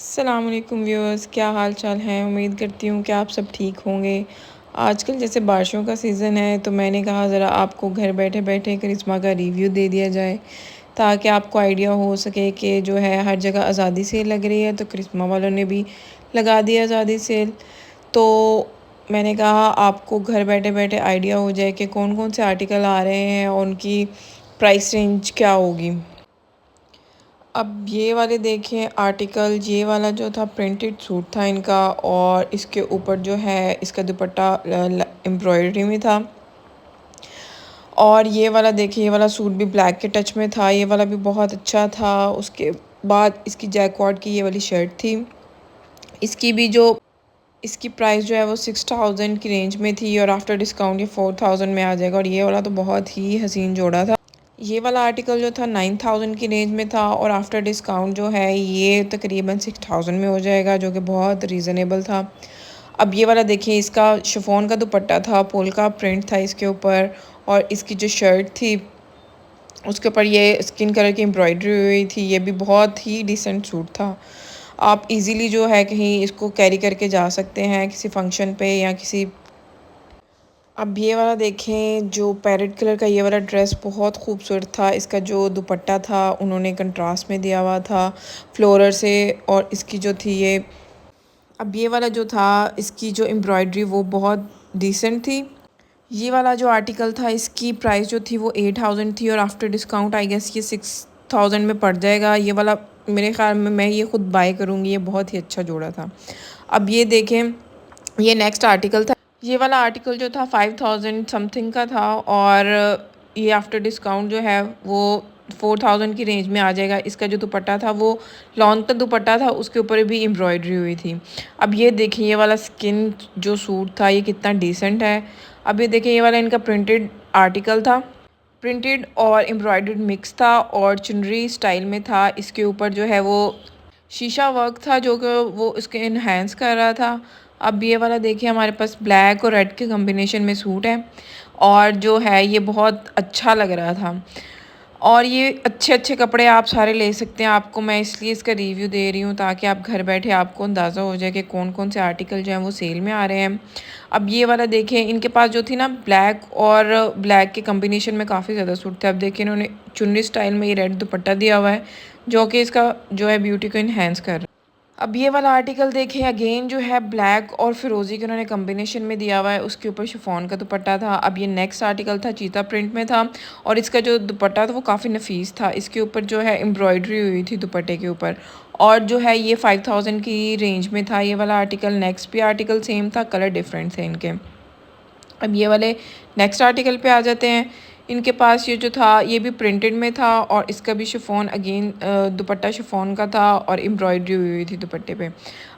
अस्सलाम वालेकुम व्यूअर्स, क्या हाल चाल है। उम्मीद करती हूँ कि आप सब ठीक होंगे। आजकल जैसे बारिशों का सीज़न है तो मैंने कहा ज़रा आपको घर बैठे बैठे करिश्मा का रिव्यू दे दिया जाए ताकि आपको आइडिया हो सके कि जो है हर जगह आज़ादी सेल लग रही है तो करिश्मा वालों ने भी लगा दिया आज़ादी सेल। तो मैंने कहा आपको घर बैठे बैठे आइडिया हो जाए कि कौन कौन से आर्टिकल आ रहे हैं और उनकी प्राइस रेंज क्या होगी। अब ये वाले देखें आर्टिकल, ये वाला जो था प्रिंटेड सूट था इनका, और इसके ऊपर जो है इसका दुपट्टा एम्ब्रॉयडरी में था। और ये वाला देखिए, ये वाला सूट भी ब्लैक के टच में था, ये वाला भी बहुत अच्छा था। उसके बाद इसकी जैकवार्ड की ये वाली शर्ट थी, इसकी भी जो इसकी प्राइस जो है वो 6000 की रेंज में थी और आफ्टर डिस्काउंट ये 4000 में आ जाएगा। और ये वाला तो बहुत ही हसीन जोड़ा था। ये वाला आर्टिकल जो था 9000 की रेंज में था और आफ्टर डिस्काउंट जो है ये तकरीबन 6000 में हो जाएगा, जो कि बहुत रीज़नेबल था। अब ये वाला देखिए, इसका शिफॉन का दुपट्टा था, पोल का प्रिंट था इसके ऊपर, और इसकी जो शर्ट थी उसके ऊपर ये स्किन कलर की एम्ब्रॉयडरी हुई थी। ये भी बहुत ही डिसेंट सूट था। आप इजीली जो है कहीं इसको कैरी करके जा सकते हैं किसी फंक्शन पे या किसी। अब ये वाला देखें, जो पैरेट कलर का ये वाला ड्रेस बहुत खूबसूरत था। इसका जो दुपट्टा था उन्होंने कंट्रास्ट में दिया हुआ था फ्लोरल से, और इसकी जो थी ये, अब ये वाला जो था इसकी जो एम्ब्रॉयडरी वो बहुत डिसेंट थी। ये वाला जो आर्टिकल था इसकी प्राइस जो थी वो 8000 थी और आफ्टर डिस्काउंट आई गेस ये 6000 में पड़ जाएगा। ये वाला मेरे ख्याल में मैं ये ख़ुद बाय करूँगी, ये बहुत ही अच्छा जोड़ा था। अब ये देखें, ये नेक्स्ट आर्टिकल था। ये वाला आर्टिकल जो था 5000 समथिंग का था और ये आफ्टर डिस्काउंट जो है वो 4000 की रेंज में आ जाएगा। इसका जो दुपट्टा था वो लॉन का दुपट्टा था, उसके ऊपर भी एम्ब्रॉयडरी हुई थी। अब ये देखिए, ये वाला स्किन जो सूट था ये कितना डिसेंट है। अब ये देखिए, ये वाला इनका प्रिंटेड आर्टिकल था, प्रिंटेड और एम्ब्रॉयडर्ड मिक्स था और चुनरी स्टाइल में था। इसके ऊपर जो है वो शीशा वर्क था जो कि वो इसके इन्हेंस कर रहा था। अब ये वाला देखिए, हमारे पास ब्लैक और रेड के कॉम्बिनेशन में सूट है और जो है ये बहुत अच्छा लग रहा था। और ये अच्छे अच्छे कपड़े आप सारे ले सकते हैं। आपको मैं इसलिए इसका रिव्यू दे रही हूँ ताकि आप घर बैठे आपको अंदाज़ा हो जाए कि कौन कौन से आर्टिकल जो हैं वो सेल में आ रहे हैं। अब ये वाला देखें, इनके पास जो थी ना ब्लैक और ब्लैक के कॉम्बिनेशन में काफ़ी ज़्यादा सूट थे। अब देखिए, इन्होंने चुन्नी स्टाइल में ये रेड दुपट्टा दिया हुआ है जो कि इसका जो है ब्यूटी को इन्हेंस कर रहा है। अब ये वाला आर्टिकल देखें, अगेन जो है ब्लैक और फिरोज़ी के उन्होंने कॉम्बिनेशन में दिया हुआ है, उसके ऊपर शिफॉन का दुपट्टा था। अब ये नेक्स्ट आर्टिकल था, चीता प्रिंट में था और इसका जो दुपट्टा था वो काफ़ी नफीस था। इसके ऊपर जो है एम्ब्रॉयडरी हुई थी दुपट्टे के ऊपर, और जो है ये 5000 की रेंज में था ये वाला आर्टिकल। नेक्स्ट भी आर्टिकल सेम था, कलर डिफरेंट थे इनके। अब ये वाले नेक्स्ट आर्टिकल पे आ जाते हैं। इनके पास ये जो था ये भी प्रिंटेड में था और इसका भी शिफॉन, अगेन दुपट्टा शिफॉन का था और एम्ब्रॉयडरी हुई हुई थी दुपट्टे पे।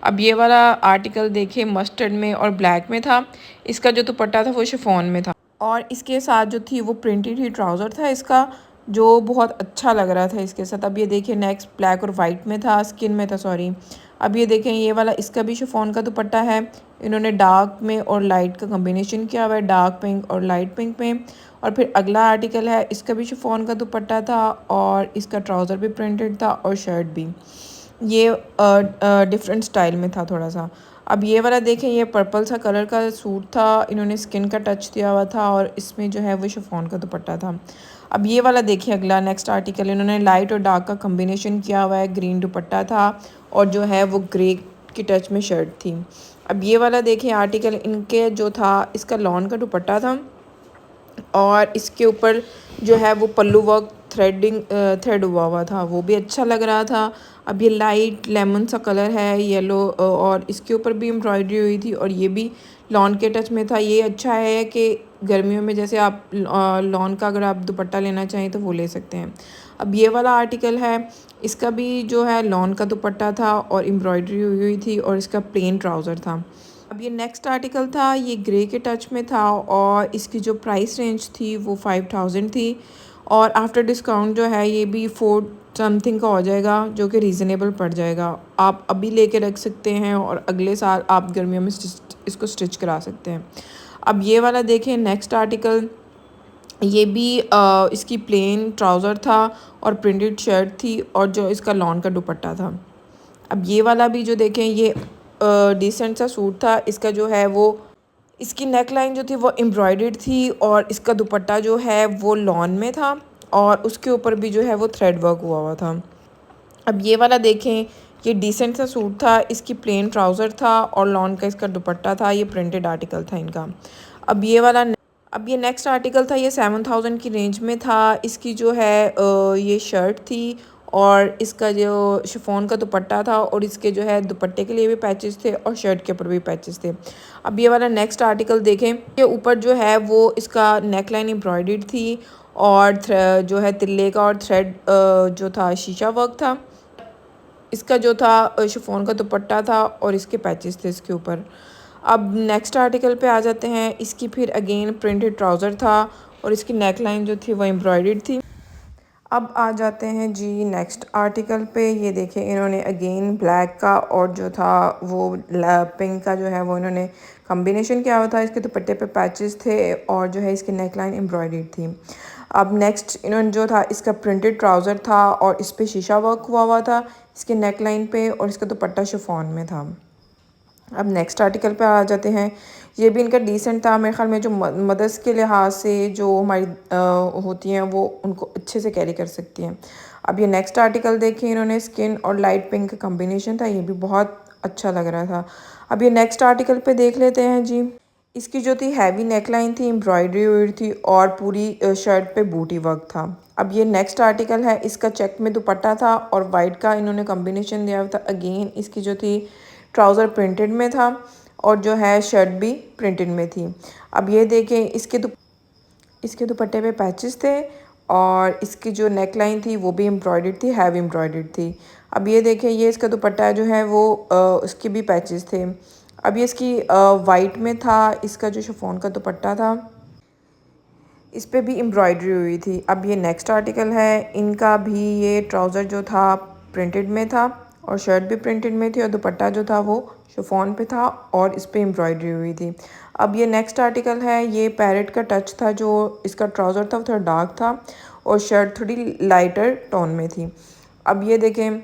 अब ये वाला आर्टिकल देखिए, मस्टर्ड में और ब्लैक में था। इसका जो दुपट्टा था वो शिफॉन में था और इसके साथ जो थी वो प्रिंटेड ही ट्राउज़र था इसका, जो बहुत अच्छा लग रहा था इसके साथ। अब ये देखिए, नेक्स्ट ब्लैक और वाइट में था, स्किन में था सॉरी। अब ये देखें, ये वाला इसका भी शिफॉन का दुपट्टा है। इन्होंने डार्क में और लाइट का कॉम्बिनेशन किया हुआ है, डार्क पिंक और लाइट पिंक में। और फिर अगला आर्टिकल है, इसका भी शिफॉन का दुपट्टा था और इसका ट्राउज़र भी प्रिंटेड था और शर्ट भी ये डिफरेंट स्टाइल में था थोड़ा सा। अब ये वाला देखें, ये पर्पल सा कलर का सूट था, इन्होंने स्किन का टच दिया हुआ था और इसमें जो है वो शिफॉन का दुपट्टा था। अब ये वाला देखिए, अगला नेक्स्ट आर्टिकल, इन्होंने लाइट और डार्क का कॉम्बिनेशन किया हुआ है, ग्रीन दुपट्टा था और जो है वो ग्रे की टच में शर्ट थी। अब ये वाला देखिए आर्टिकल, इनके जो था इसका लॉन का दुपट्टा था और इसके ऊपर जो है वो पल्लू वर्क थ्रेड हुआ हुआ था, वो भी अच्छा लग रहा था। अब ये लाइट लेमन सा कलर है, येलो, और इसके ऊपर भी एम्ब्रॉयडरी हुई थी और ये भी लॉन के टच में था। ये अच्छा है कि गर्मियों में जैसे आप लॉन का अगर आप दुपट्टा लेना चाहें तो वो ले सकते हैं। अब ये वाला आर्टिकल है, इसका भी जो है लॉन का दुपट्टा था और एम्ब्रॉयडरी हुई हुई थी और इसका प्लेन ट्राउज़र था। अब ये नेक्स्ट आर्टिकल था, ये ग्रे के टच में था और इसकी जो प्राइस रेंज थी वो 5000 थी और आफ्टर डिस्काउंट जो है ये भी 4 समथिंग का हो जाएगा, जो कि रीज़नेबल पड़ जाएगा। आप अभी लेके रख सकते हैं और अगले साल आप गर्मियों में इसको स्टिच करा सकते हैं। अब ये वाला देखें नेक्स्ट आर्टिकल, ये भी इसकी प्लेन ट्राउज़र था और प्रिंटेड शर्ट थी और जो इसका लॉन का दुपट्टा था। अब ये वाला भी जो देखें ये डिसेंट सा सूट था। इसका जो है वो इसकी नेक लाइन जो थी वो एम्ब्रॉयडर्ड थी और इसका दुपट्टा जो है वो लॉन में था और उसके ऊपर भी जो है वो थ्रेड वर्क हुआ हुआ था। अब ये वाला देखें, ये डिसेंट सा सूट था। इसकी प्लेन ट्राउज़र था और लॉन का इसका दुपट्टा था। ये प्रिंटेड आर्टिकल था इनका। अब ये वाला अब ये नेक्स्ट आर्टिकल था। ये 7000 की रेंज में था। इसकी जो है ये शर्ट थी और इसका जो शिफॉन का दुपट्टा था और इसके जो है दुपट्टे के लिए भी पैचेस थे और शर्ट के ऊपर भी पैचेस थे। अब ये वाला नेक्स्ट आर्टिकल देखें, ये ऊपर जो है वो इसका नेक लाइन एम्ब्रॉयडर्ड थी और जो है तिल्ले का और थ्रेड जो था शीशा वर्क था। इसका जो था शिफॉन का दुपट्टा था और इसके पैचेस थे इसके ऊपर। अब नेक्स्ट आर्टिकल पे आ जाते हैं। इसकी फिर अगेन प्रिंटेड ट्राउज़र था और इसकी नेक लाइन जो थी वो एम्ब्रॉयडर्ड थी। अब आ जाते हैं जी नेक्स्ट आर्टिकल पे। ये देखें, इन्होंने अगेन ब्लैक का और जो था वो पिंक का जो है वो इन्होंने कॉम्बिनेशन किया हुआ था। इसके दुपट्टे पे पैचेस थे और जो है इसकी नेक लाइन एम्ब्रॉयडर्ड थी। अब नेक्स्ट इन्होंने जो था इसका प्रिंटेड ट्राउज़र था और इस पर शीशा वर्क हुआ हुआ था इसके नेक लाइन पे और इसका दुपट्टा शिफॉन में था। अब नेक्स्ट आर्टिकल पे आ जाते हैं। ये भी इनका डिसेंट था। मेरे ख्याल में जो मदर्स के लिहाज से जो हमारी होती हैं वो उनको अच्छे से कैरी कर सकती हैं। अब ये नेक्स्ट आर्टिकल देखें, इन्होंने स्किन और लाइट पिंक का कम्बिनेशन था। ये भी बहुत अच्छा लग रहा था। अब ये नेक्स्ट आर्टिकल पे देख लेते हैं जी। इसकी जो थी हैवी नेकलाइन थी, एम्ब्रॉयडरी हुई थी और पूरी शर्ट पे बूटी वर्क था। अब ये नेक्स्ट आर्टिकल है। इसका चेक में दुपट्टा था और वाइट का इन्होंने कॉम्बिनेशन दिया हुआ था। अगेन इसकी जो थी ट्राउज़र प्रिंटेड में था और जो है शर्ट भी प्रिंटेड में थी। अब ये देखें, इसके दुपट्टे पे पैचेस थे और इसकी जो नेक लाइन थी वो भी एम्ब्रॉयडर्ड थी, हैवी एम्ब्रॉयडर्ड थी। अब ये देखें, ये इसका दुपट्टा जो है वो उसके भी पैचेस थे। अब ये इसकी वाइट में था। इसका जो शिफॉन का दुपट्टा था इस पर भी एम्ब्रॉयडरी हुई थी। अब ये नेक्स्ट आर्टिकल है। इनका भी ये ट्राउज़र जो था प्रिंटेड में था और शर्ट भी प्रिंटेड में थी और दुपट्टा जो था वो शिफॉन पे था और इस पर एम्ब्रॉयडरी हुई थी। अब ये नेक्स्ट आर्टिकल है। ये पैरेट का टच था। जो इसका ट्राउज़र था वो थोड़ा डार्क था और शर्ट थोड़ी लाइटर टोन में थी। अब ये देखें,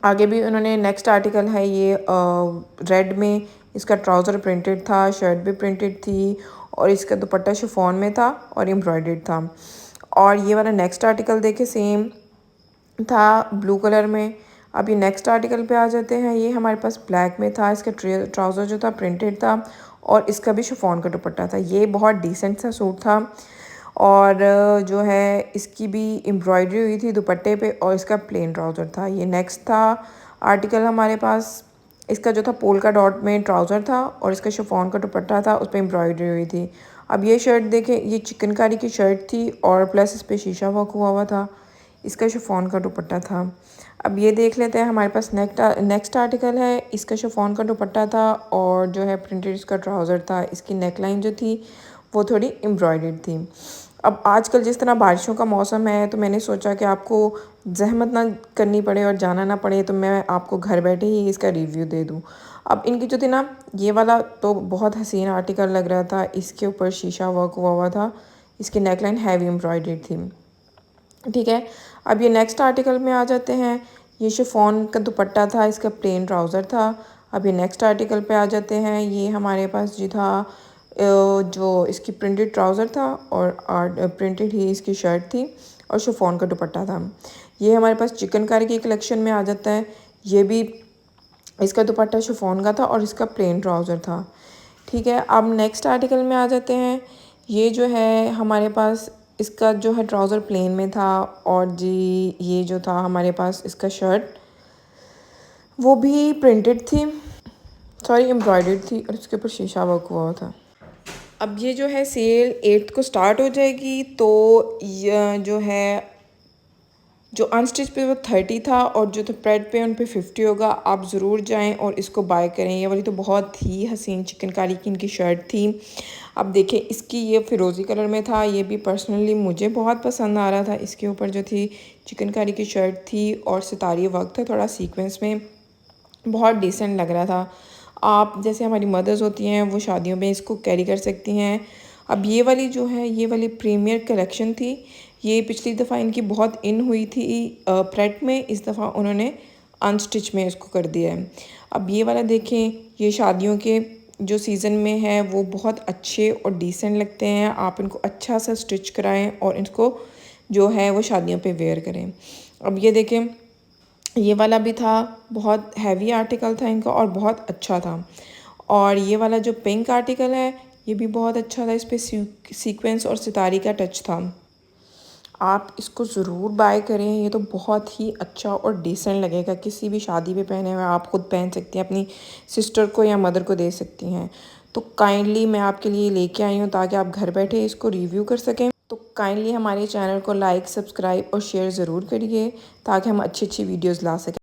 आगे भी उन्होंने नेक्स्ट आर्टिकल है ये रेड में। इसका ट्राउज़र प्रिंटेड था, शर्ट भी प्रिंटेड थी और इसका दुपट्टा शिफॉन में था और एम्ब्रॉयडर्ड था। और ये वाला नेक्स्ट आर्टिकल देखे, सेम था ब्लू कलर में। अब ये नेक्स्ट आर्टिकल पे आ जाते हैं। ये हमारे पास ब्लैक में था। इसका ट्राउज़र जो था प्रिंटेड था और इसका भी शिफॉन का दुपट्टा था। ये बहुत डिसेंट सा सूट था और जो है इसकी भी एम्ब्रॉयडरी हुई थी दुपट्टे पे और इसका प्लेन ट्राउज़र था। ये नेक्स्ट था आर्टिकल हमारे पास। इसका जो था पोल का डॉट में ट्राउज़र था और इसका शिफॉन का दुपट्टा था, उस पर एम्ब्रॉयडरी हुई थी। अब ये शर्ट देखें, ये चिकनकारी की शर्ट थी और प्लस इस पर शीशा वर्क हुआ हुआ था। इसका शिफॉन का दुपट्टा था। अब ये देख लेते हैं, हमारे पास नेक्स्ट आर्टिकल है। इसका शिफॉन का दुपट्टा था और जो है प्रिंटेड इसका ट्राउज़र था। इसकी नेकलाइन जो थी वो थोड़ी एम्ब्रॉयडर्ड थी। अब आजकल जिस तरह बारिशों का मौसम है तो मैंने सोचा कि आपको ज़हमत ना करनी पड़े और जाना ना पड़े, तो मैं आपको घर बैठे ही इसका रिव्यू दे दूँ। अब इनकी जो थी ना, ये वाला तो बहुत हसीन आर्टिकल लग रहा था। इसके ऊपर शीशा वर्क हुआ हुआ था। इसकी नेकलाइन हैवी एम्ब्रॉयडर्ड थी। ठीक है, अब ये नेक्स्ट आर्टिकल में आ जाते हैं। ये शिफॉन का दुपट्टा था, इसका प्लेन ट्राउज़र था। अब ये नेक्स्ट आर्टिकल पे आ जाते हैं। ये हमारे पास जी था जो इसकी प्रिंटेड ट्राउज़र था और प्रिंटेड ही इसकी शर्ट थी और शिफॉन का दुपट्टा था। ये हमारे पास चिकनकारी की कलेक्शन में आ जाता है। ये भी इसका दुपट्टा शिफॉन का था और इसका प्लेन ट्राउज़र था। ठीक है, अब नेक्स्ट आर्टिकल में आ जाते हैं। ये जो है हमारे पास इसका जो है ट्राउज़र प्लेन में था और जी ये जो था हमारे पास इसका शर्ट वो भी प्रिंटेड थी, सॉरी एम्ब्रॉयडर्ड थी और इसके ऊपर शीशा वर्क हुआ था। अब ये जो है सेल 8 को स्टार्ट हो जाएगी, तो ये जो है जो अनस्टिच पे वो 30 था और जो तो प्रेड पे उन पे 50 होगा। आप ज़रूर जाएं और इसको बाय करें। ये वाली तो बहुत ही हसीन चिकनकारी की इनकी शर्ट थी। अब देखें, इसकी ये फ़िरोज़ी कलर में था। ये भी पर्सनली मुझे बहुत पसंद आ रहा था। इसके ऊपर जो थी चिकनकारी की शर्ट थी और सितारी वर्क था थोड़ा सीक्वेंस में, बहुत डिसेंट लग रहा था। आप जैसे हमारी मदर्स होती हैं वो शादियों में इसको कैरी कर सकती हैं। अब ये वाली जो है ये वाली प्रीमियर कलेक्शन थी। ये पिछली दफ़ा इनकी बहुत इन हुई थी प्रेट में। इस दफ़ा उन्होंने अनस्टिच में इसको कर दिया है। अब ये वाला देखें, ये शादियों के जो सीज़न में है वो बहुत अच्छे और डिसेंट लगते हैं। आप इनको अच्छा सा स्टिच कराएं और इनको जो है वो शादियों पे वेयर करें। अब ये देखें, ये वाला भी था, बहुत हैवी आर्टिकल था इनका और बहुत अच्छा था। और ये वाला जो पिंक आर्टिकल है ये भी बहुत अच्छा था, इस पर सीक्वेंस और सितारी का टच था। आप इसको ज़रूर बाय करें, ये तो बहुत ही अच्छा और डिसेंट लगेगा। किसी भी शादी पे पहने हुए आप खुद पहन सकती हैं, अपनी सिस्टर को या मदर को दे सकती हैं। तो काइंडली मैं आपके लिए लेके आई हूँ ताकि आप घर बैठे इसको रिव्यू कर सकें। तो काइंडली हमारे चैनल को लाइक, सब्सक्राइब और शेयर ज़रूर करिए ताकि हम अच्छी अच्छी वीडियोज़ ला सकें।